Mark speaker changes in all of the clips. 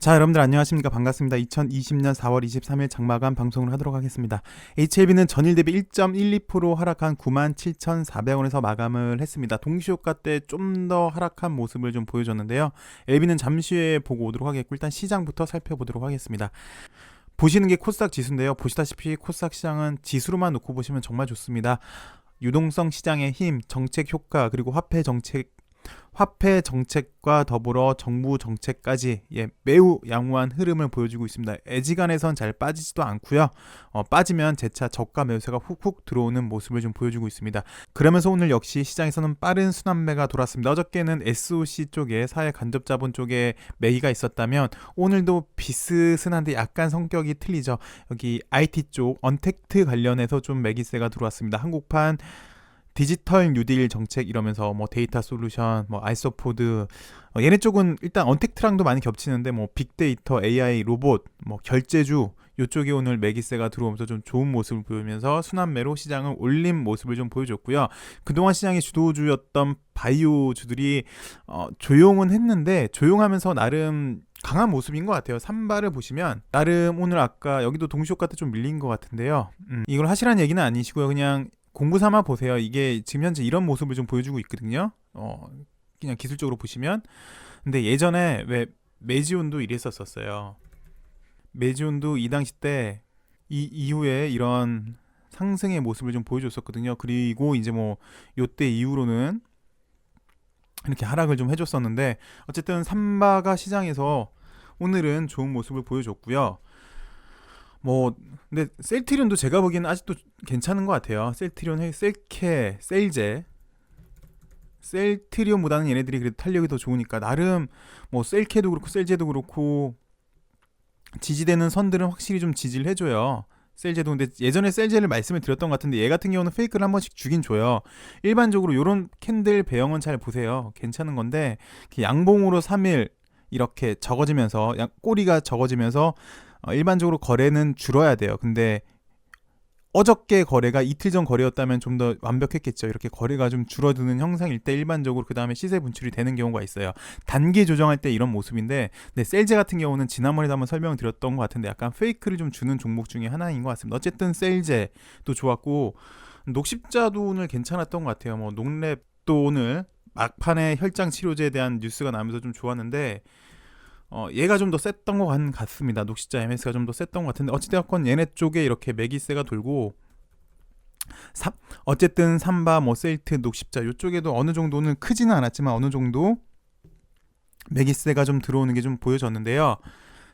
Speaker 1: 자, 여러분들 안녕하십니까? 반갑습니다. 2020년 4월 23일 장마감 방송을 하도록 하겠습니다. HLB는 전일 대비 1.12% 하락한 97,400원에서 마감을 했습니다. 동시효과 때 좀 더 하락한 모습을 좀 보여줬는데요. LB는 잠시 후에 보고 오도록 하겠고 일단 시장부터 살펴보도록 하겠습니다. 보시는 게 코스닥 지수인데요. 보시다시피 코스닥 시장은 지수로만 놓고 보시면 정말 좋습니다. 유동성 시장의 힘, 정책 효과, 그리고 화폐 정책과 더불어 정부 정책까지 매우 양호한 흐름을 보여주고 있습니다. 애지간해선 잘 빠지지도 않고요. 빠지면 재차 저가 매수세가 훅훅 들어오는 모습을 좀 보여주고 있습니다. 그러면서 오늘 역시 시장에서는 빠른 순환매가 돌았습니다. 어저께는 SOC 쪽에 사회 간접 자본 쪽에 매기가 있었다면 오늘도 비슷한데 약간 성격이 틀리죠. 여기 IT 쪽 언택트 관련해서 좀 매기세가 들어왔습니다. 한국판 디지털 뉴딜 정책 이러면서 뭐 데이터 솔루션, 뭐 아이소포드, 얘네 쪽은 일단 언택트랑도 많이 겹치는데 뭐 빅데이터, AI, 로봇, 뭐 결제주 요쪽에 오늘 매기세가 들어오면서 좀 좋은 모습을 보이면서 순환매로 시장을 올린 모습을 좀 보여줬고요. 그동안 시장의 주도주였던 바이오주들이 조용은 했는데 조용하면서 나름 강한 모습인 것 같아요. 삼바를 보시면 나름 오늘 아까 여기도 동시효과 때 좀 밀린 것 같은데요. 이걸 하시라는 얘기는 아니시고요. 그냥 공부 삼아 보세요. 이게 지금 현재 이런 모습을 좀 보여주고 있거든요. 그냥 기술적으로 보시면. 근데 예전에 왜 메지온도 이랬었어요. 메지온도 이 당시 때 이 이후에 이런 상승의 모습을 좀 보여줬었거든요. 그리고 이제 뭐 요때 이후로는 이렇게 하락을 좀 해줬었는데 어쨌든 삼바가 시장에서 오늘은 좋은 모습을 보여줬고요. 뭐 근데 셀트리온도 제가 보기에는 아직도 괜찮은 것 같아요. 셀트리온, 셀케, 셀제, 셀트리온보다는 얘네들이 그래도 탄력이 더 좋으니까 나름 뭐 셀케도 그렇고 셀제도 그렇고 지지되는 선들은 확실히 좀 지지를 해줘요. 셀제도. 근데 예전에 셀제를 말씀을 드렸던 것 같은데 얘 같은 경우는 페이크를 한 번씩 주긴 줘요. 일반적으로 이런 캔들 배형은 잘 보세요. 괜찮은 건데 양봉으로 3일 이렇게 적어지면서 꼬리가 적어지면서 일반적으로 거래는 줄어야 돼요. 근데 어저께 거래가 이틀 전 거래였다면 좀 더 완벽했겠죠. 이렇게 거래가 좀 줄어드는 형상일 때 일반적으로 그 다음에 시세 분출이 되는 경우가 있어요. 단기 조정할 때 이런 모습인데 셀제 같은 경우는 지난번에도 한번 설명을 드렸던 것 같은데 약간 페이크를 좀 주는 종목 중에 하나인 것 같습니다. 어쨌든 셀제도 좋았고 녹십자도 오늘 괜찮았던 것 같아요. 뭐 녹랩도 오늘 막판에 혈장 치료제에 대한 뉴스가 나오면서 좀 좋았는데 얘가 좀 더 셌던 것 같습니다. 녹십자 MS가 좀 더 셌던 것 같은데 어찌되었건 얘네 쪽에 이렇게 매기세가 돌고 어쨌든 삼바, 뭐 셀트, 녹십자 이쪽에도 어느 정도는 크지는 않았지만 어느 정도 매기세가 좀 들어오는 게 좀 보여졌는데요.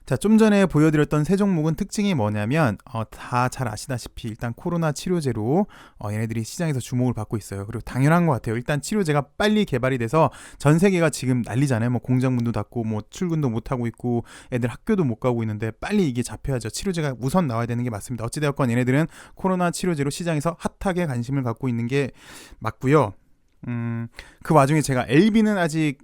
Speaker 1: 자, 좀 전에 보여드렸던 세 종목은 특징이 뭐냐면 다 잘 아시다시피 일단 코로나 치료제로 얘네들이 시장에서 주목을 받고 있어요. 그리고 당연한 것 같아요. 일단 치료제가 빨리 개발이 돼서 전 세계가 지금 난리잖아요. 뭐 공장문도 닫고 뭐 출근도 못 하고 있고 애들 학교도 못 가고 있는데 빨리 이게 잡혀야죠. 치료제가 우선 나와야 되는 게 맞습니다. 어찌되었건 얘네들은 코로나 치료제로 시장에서 핫하게 관심을 갖고 있는 게 맞고요. 그 와중에 제가 LB는 아직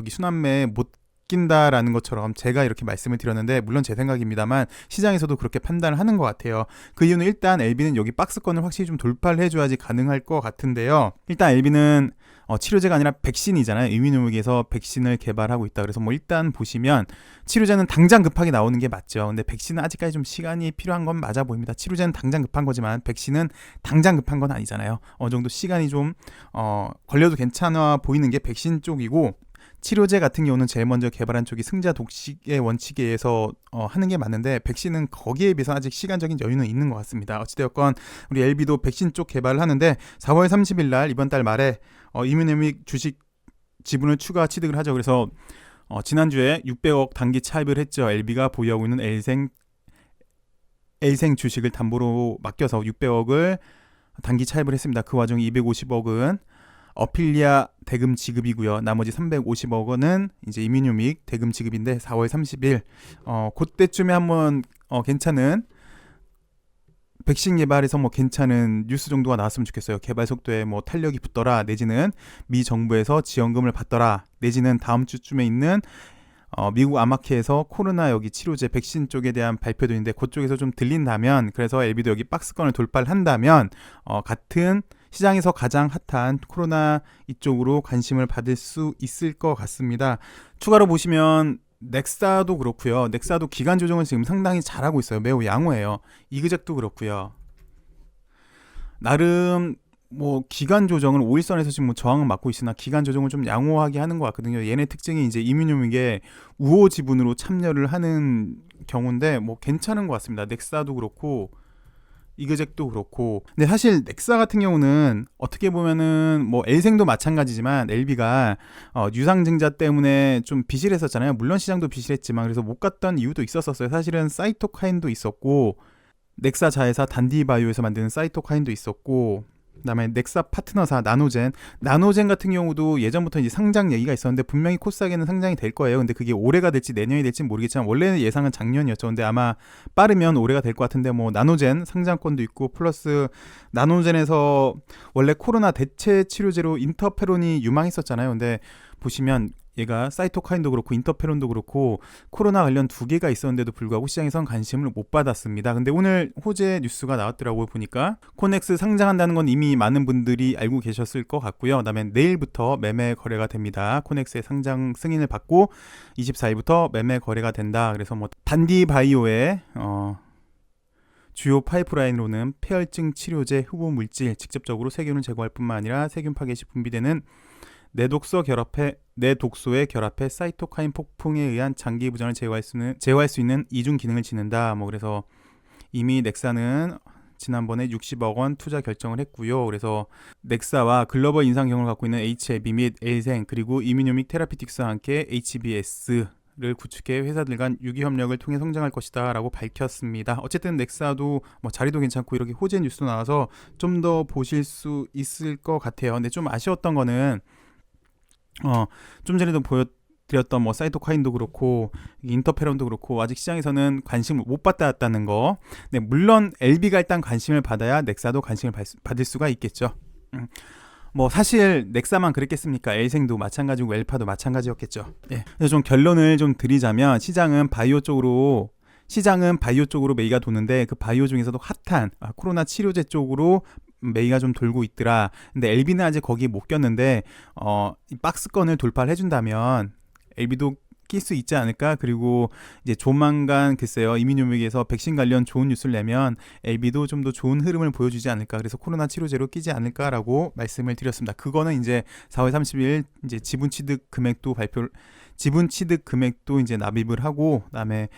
Speaker 1: 순환매 못 낀다라는 것처럼 제가 이렇게 말씀을 드렸는데 물론 제 생각입니다만 시장에서도 그렇게 판단을 하는 것 같아요. 그 이유는 일단 LB는 여기 박스권을 확실히 좀 돌파를 해줘야지 가능할 것 같은데요. 일단 LB는 치료제가 아니라 백신이잖아요. 이민후무기에서 백신을 개발하고 있다. 그래서 뭐 일단 보시면 치료제는 당장 급하게 나오는 게 맞죠. 근데 백신은 아직까지 좀 시간이 필요한 건 맞아 보입니다. 치료제는 당장 급한 거지만 백신은 당장 급한 건 아니잖아요. 어느 정도 시간이 좀 걸려도 괜찮아 보이는 게 백신 쪽이고 치료제 같은 경우는 제일 먼저 개발한 쪽이 승자 독식의 원칙에 의해서 하는 게 맞는데 백신은 거기에 비해서 아직 시간적인 여유는 있는 것 같습니다. 어찌되었건 우리 LB도 백신 쪽 개발을 하는데 4월 30일 날 이번 달 말에 이뮤네믹 주식 지분을 추가 취득을 하죠. 그래서 지난주에 600억 단기 차입을 했죠. LB가 보유하고 있는 L생 주식을 담보로 맡겨서 600억을 단기 차입을 했습니다. 그 와중에 250억은 어필리아 대금 지급이고요. 나머지 350억 원은 이제 이뮤닉 대금 지급인데 4월 30일 그때쯤에 한번 괜찮은 백신 개발에서 뭐 괜찮은 뉴스 정도가 나왔으면 좋겠어요. 개발 속도에 뭐 탄력이 붙더라, 내지는 미 정부에서 지원금을 받더라, 내지는 다음 주쯤에 있는 미국 아마케에서 코로나 여기 치료제 백신 쪽에 대한 발표도 있는데 그쪽에서 좀 들린다면, 그래서 LB도 여기 박스권을 돌파를 한다면 같은 시장에서 가장 핫한 코로나 이쪽으로 관심을 받을 수 있을 것 같습니다. 추가로 보시면 넥사도 그렇고요. 넥사도 기간 조정을 지금 상당히 잘하고 있어요. 매우 양호해요. 이그젝도 그렇고요. 나름 뭐 기간 조정을 5일선에서 지금 뭐 저항을 맡고 있으나 기간 조정을 좀 양호하게 하는 것 같거든요. 얘네 특징이 이제 이민요믹의 우호 지분으로 참여를 하는 경우인데 뭐 괜찮은 것 같습니다. 넥사도 그렇고 이그젝도 그렇고. 근데 사실 넥사 같은 경우는 어떻게 보면은 뭐 엘생도 마찬가지지만 LB가 유상증자 때문에 좀 비실했었잖아요. 물론 시장도 비실했지만 그래서 못 갔던 이유도 있었어요. 사실은 사이토카인도 있었고 넥사 자회사 단디바이오에서 만드는 사이토카인도 있었고 그다음에 넥사 파트너사 나노젠 같은 경우도 예전부터 이제 상장 얘기가 있었는데 분명히 코스닥에는 상장이 될 거예요. 근데 그게 올해가 될지 내년이 될지 모르겠지만 원래는 예상은 작년이었죠. 근데 아마 빠르면 올해가 될 것 같은데 뭐 나노젠 상장권도 있고 플러스 나노젠에서 원래 코로나 대체 치료제로 인터페론이 유망했었잖아요. 근데 보시면 얘가 사이토카인도 그렇고 인터페론도 그렇고 코로나 관련 2개가 있었는데도 불구하고 시장에선 관심을 못 받았습니다. 근데 오늘 호재 뉴스가 나왔더라고요. 보니까 코넥스 상장한다는 건 이미 많은 분들이 알고 계셨을 것 같고요. 그다음에 내일부터 매매 거래가 됩니다. 코넥스의 상장 승인을 받고 24일부터 매매 거래가 된다. 그래서 뭐 단디바이오의 주요 파이프라인으로는 폐혈증 치료제 후보 물질 직접적으로 세균을 제거할 뿐만 아니라 세균 파괴 시 분비되는 뇌독소에 결합해 사이토카인 폭풍에 의한 장기 부전을 제어할 수 있는 이중 기능을 지닌다. 뭐 그래서 이미 넥사는 지난번에 60억 원 투자 결정을 했고요. 그래서 넥사와 글로벌 인상 경험을 갖고 있는 HLB 및 엘생 그리고 이민요믹 테라피틱스와 함께 HBS를 구축해 회사들 간 유기 협력을 통해 성장할 것이다 라고 밝혔습니다. 어쨌든 넥사도 뭐 자리도 괜찮고 이렇게 호재 뉴스 나와서 좀 더 보실 수 있을 것 같아요. 근데 좀 아쉬웠던 거는 좀 전에도 보여드렸던 뭐 사이토카인도 그렇고 인터페론도 그렇고 아직 시장에서는 관심을 못 받았다는 거. 네, 물론 LB가 일단 관심을 받아야 넥사도 관심을 받을 수가 있겠죠. 뭐 사실 넥사만 그랬겠습니까? 엘생도 마찬가지고 엘파도 마찬가지였겠죠. 예. 그래서 좀 결론을 좀 드리자면 시장은 바이오 쪽으로 매이가 도는데 그 바이오 중에서도 핫한 코로나 치료제 쪽으로 메이가 좀 돌고 있더라. 근데 LB는 아직 거기에 못 꼈는데 이 박스권을 돌파를 해준다면 LB도 낄 수 있지 않을까. 그리고 이제 조만간 글쎄요 이민요믹에서 백신 관련 좋은 뉴스를 내면 LB도 좀 더 좋은 흐름을 보여주지 않을까. 그래서 코로나 치료제로 끼지 않을까라고 말씀을 드렸습니다. 그거는 이제 4월 30일 이제 지분 취득 금액도 이제 납입을 하고 그다음에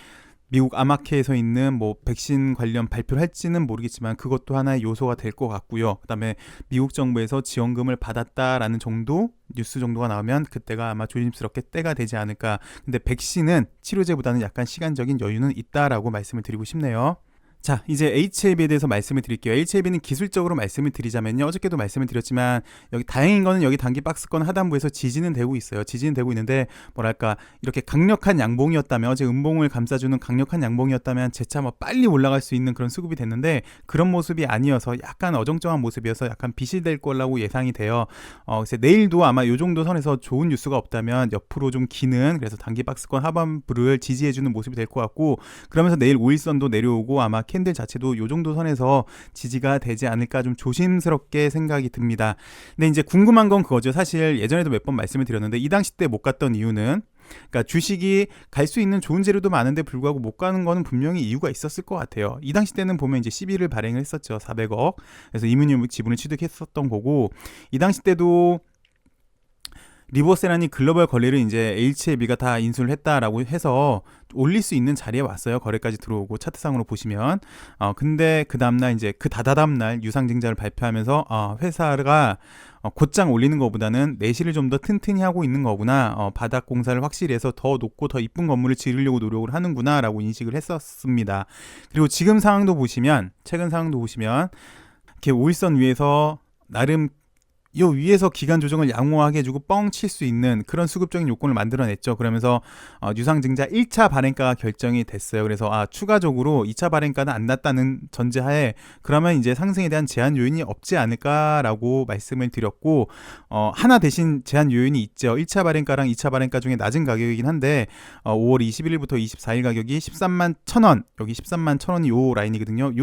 Speaker 1: 미국 아마케에서 있는 뭐 백신 관련 발표를 할지는 모르겠지만 그것도 하나의 요소가 될 것 같고요. 그다음에 미국 정부에서 지원금을 받았다라는 정도 뉴스 정도가 나오면 그때가 아마 조심스럽게 때가 되지 않을까. 근데 백신은 치료제보다는 약간 시간적인 여유는 있다라고 말씀을 드리고 싶네요. 자, 이제 HLB에 대해서 말씀을 드릴게요. HLB는 기술적으로 말씀을 드리자면요. 어저께도 말씀을 드렸지만 여기 다행인 거는 여기 단기 박스권 하단부에서 지지는 되고 있어요. 지지는 되고 있는데 뭐랄까 이렇게 강력한 양봉이었다면 어제 음봉을 감싸주는 강력한 양봉이었다면 재차 뭐 빨리 올라갈 수 있는 그런 수급이 됐는데 그런 모습이 아니어서 약간 어정쩡한 모습이어서 약간 비실될 거라고 예상이 돼요. 그래서 내일도 아마 이 정도 선에서 좋은 뉴스가 없다면 옆으로 좀 기는 그래서 단기 박스권 하반부를 지지해주는 모습이 될 것 같고 그러면서 내일 5일선도 내려오고 아마 캔들 자체도 이 정도 선에서 지지가 되지 않을까 좀 조심스럽게 생각이 듭니다. 근데 이제 궁금한 건 그거죠. 사실 예전에도 몇 번 말씀을 드렸는데 이 당시 때 못 갔던 이유는 그러니까 주식이 갈 수 있는 좋은 재료도 많은데 불구하고 못 가는 거는 분명히 이유가 있었을 것 같아요. 이 당시 때는 보면 이제 11을 발행을 했었죠. 400억. 그래서 이민요믹 지분을 취득했었던 거고 이 당시 때도 리버세라니 글로벌 거래를 이제 HLB가 다 인수를 했다라고 해서 올릴 수 있는 자리에 왔어요. 거래까지 들어오고 차트상으로 보시면. 근데 그 다음날 이제 그 다다음날 유상증자를 발표하면서 회사가 곧장 올리는 것보다는 내실을 좀 더 튼튼히 하고 있는 거구나. 바닥 공사를 확실히 해서 더 높고 더 이쁜 건물을 지으려고 노력을 하는구나 라고 인식을 했었습니다. 그리고 지금 상황도 보시면 최근 상황도 보시면 이렇게 5일선 위에서 나름 요 위에서 기간 조정을 양호하게 해주고 뻥 칠 수 있는 그런 수급적인 요건을 만들어냈죠. 그러면서 유상증자 1차 발행가가 결정이 됐어요. 그래서 추가적으로 2차 발행가는 안 났다는 전제하에 그러면 이제 상승에 대한 제한 요인이 없지 않을까라고 말씀을 드렸고 하나 대신 제한 요인이 있죠. 1차 발행가랑 2차 발행가 중에 낮은 가격이긴 한데 5월 21일부터 24일 가격이 13만 1,000원 여기 13만 1,000원이 요 라인이거든요.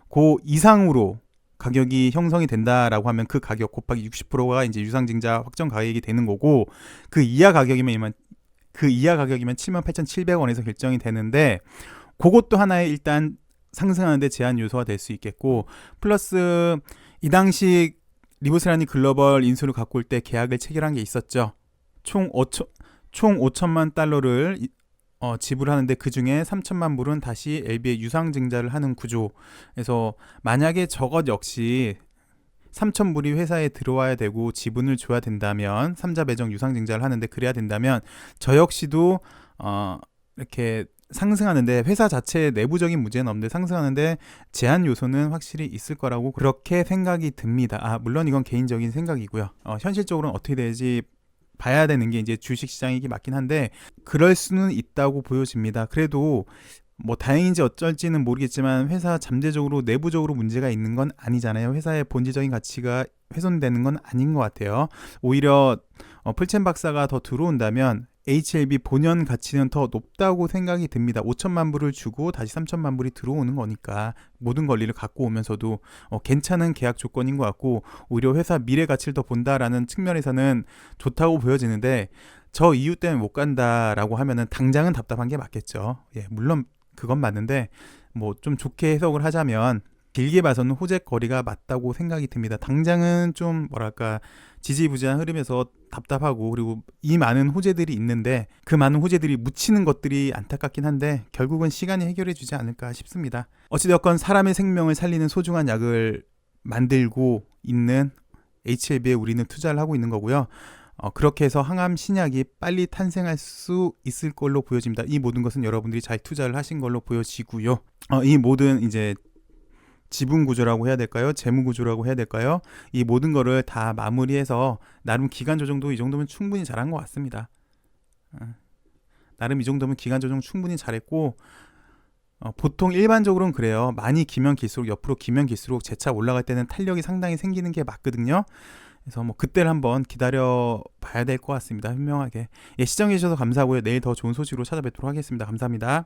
Speaker 1: 고 이상으로 가격이 형성이 된다라고 하면 그 가격 곱하기 60%가 이제 유상증자 확정 가격이 되는 거고 그 이하 가격이면 그 이하 가격이면 78,700원에서 결정이 되는데 그것도 하나의 일단 상승하는데 제한 요소가 될 수 있겠고, 플러스 이 당시 리브스라니 글로벌 인수를 갖고 올 때 계약을 체결한 게 있었죠. 총 5천만 달러를 지불하는데 그 중에 3천만 불은 다시 LB에 유상증자를 하는 구조에서, 만약에 저것 역시 3천 불이 회사에 들어와야 되고 지분을 줘야 된다면, 3자 배정 유상증자를 하는데 그래야 된다면 저 역시도 이렇게 상승하는데, 회사 자체의 내부적인 문제는 없는데 상승하는데 제한 요소는 확실히 있을 거라고 그렇게 생각이 듭니다. 물론 이건 개인적인 생각이고요. 현실적으로는 어떻게 될지 봐야 되는 게 이제 주식시장이기 맞긴 한데 그럴 수는 있다고 보여집니다. 그래도 뭐 다행인지 어쩔지는 모르겠지만 회사 잠재적으로 내부적으로 문제가 있는 건 아니잖아요. 회사의 본질적인 가치가 훼손되는 건 아닌 것 같아요. 오히려 풀첸 박사가 더 들어온다면 HLB 본연 가치는 더 높다고 생각이 듭니다. 5천만 불을 주고 다시 3천만 불이 들어오는 거니까 모든 권리를 갖고 오면서도 괜찮은 계약 조건인 것 같고, 오히려 회사 미래 가치를 더 본다라는 측면에서는 좋다고 보여지는데, 저 이유 때문에 못 간다라고 하면은 당장은 답답한 게 맞겠죠. 예, 물론 그건 맞는데 뭐 좀 좋게 해석을 하자면 길게 봐서는 호재거리가 맞다고 생각이 듭니다. 당장은 좀 뭐랄까 지지부진한 흐름에서 답답하고, 그리고 이 많은 호재들이 있는데 그 많은 호재들이 묻히는 것들이 안타깝긴 한데 결국은 시간이 해결해 주지 않을까 싶습니다. 어찌되었건 사람의 생명을 살리는 소중한 약을 만들고 있는 HLB에 우리는 투자를 하고 있는 거고요. 그렇게 해서 항암 신약이 빨리 탄생할 수 있을 걸로 보여집니다. 이 모든 것은 여러분들이 잘 투자를 하신 걸로 보여지고요. 이 모든 이제 지분 구조라고 해야 될까요? 재무 구조라고 해야 될까요? 이 모든 거를 다 마무리해서 나름 기간 조정도 이 정도면 충분히 잘한 것 같습니다. 나름 이 정도면 기간 조정 충분히 잘했고, 보통 일반적으로는 그래요. 많이 기면 길수록, 옆으로 기면 길수록 재차 올라갈 때는 탄력이 상당히 생기는 게 맞거든요. 그래서 뭐 그때를 한번 기다려 봐야 될 것 같습니다. 현명하게. 예, 시청해 주셔서 감사하고요. 내일 더 좋은 소식으로 찾아뵙도록 하겠습니다. 감사합니다.